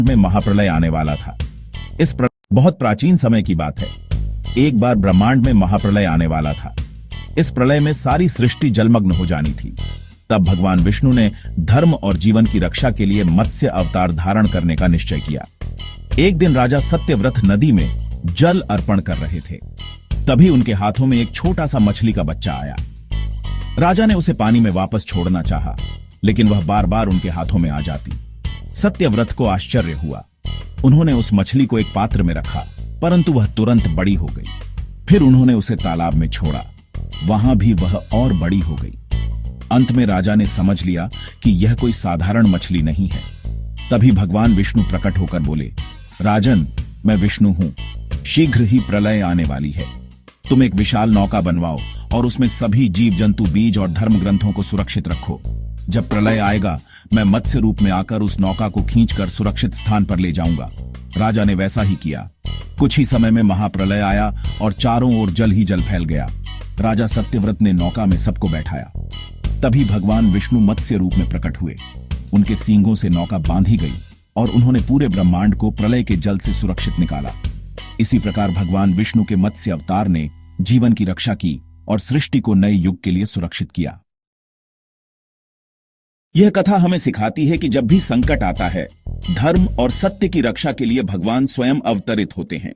में महाप्रलय आने वाला था। बहुत प्राचीन समय की बात है। एक बार ब्रह्मांड में महाप्रलय आने वाला था। इस प्रलय में सारी सृष्टि जलमग्न हो जानी थी। तब भगवान विष्णु ने धर्म और जीवन की रक्षा के लिए मत्स्य अवतार धारण करने का निश्चय किया। एक दिन राजा सत्यव्रत नदी में जल अर्पण कर रहे थे। तभी उनके हाथों में एक छोटा सा मछली का बच्चा आया। राजा ने उसे पानी में वापस छोड़ना चाहा, लेकिन वह बार बार उनके हाथों में आ जाती। सत्यव्रत को आश्चर्य हुआ। उन्होंने उस मछली को एक पात्र में रखा, परंतु वह तुरंत बड़ी हो गई। फिर उन्होंने उसे तालाब में छोड़ा। वहां भी वह और बड़ी हो गई। अंत में राजा ने समझ लिया कि यह कोई साधारण मछली नहीं है। तभी भगवान विष्णु प्रकट होकर बोले, राजन, मैं विष्णु हूं। शीघ्र ही प्रलय आने वाली है। तुम एक विशाल नौका बनवाओ और उसमें सभी जीव जंतु, बीज और धर्म ग्रंथों को सुरक्षित रखो। जब प्रलय आएगा, मैं मत्स्य रूप में आकर उस नौका को खींचकर सुरक्षित स्थान पर ले जाऊंगा। राजा ने वैसा ही किया। कुछ ही समय में महाप्रलय आया और चारों ओर जल ही जल फैल गया। राजा सत्यव्रत ने नौका में सबको बैठाया। तभी भगवान विष्णु मत्स्य रूप में प्रकट हुए। उनके सींगों से नौका बांधी गई और उन्होंने पूरे ब्रह्मांड को प्रलय के जल से सुरक्षित निकाला। इसी प्रकार भगवान विष्णु के मत्स्य अवतार ने जीवन की रक्षा की और सृष्टि को नए युग के लिए सुरक्षित किया। यह कथा हमें सिखाती है कि जब भी संकट आता है, धर्म और सत्य की रक्षा के लिए भगवान स्वयं अवतरित होते हैं।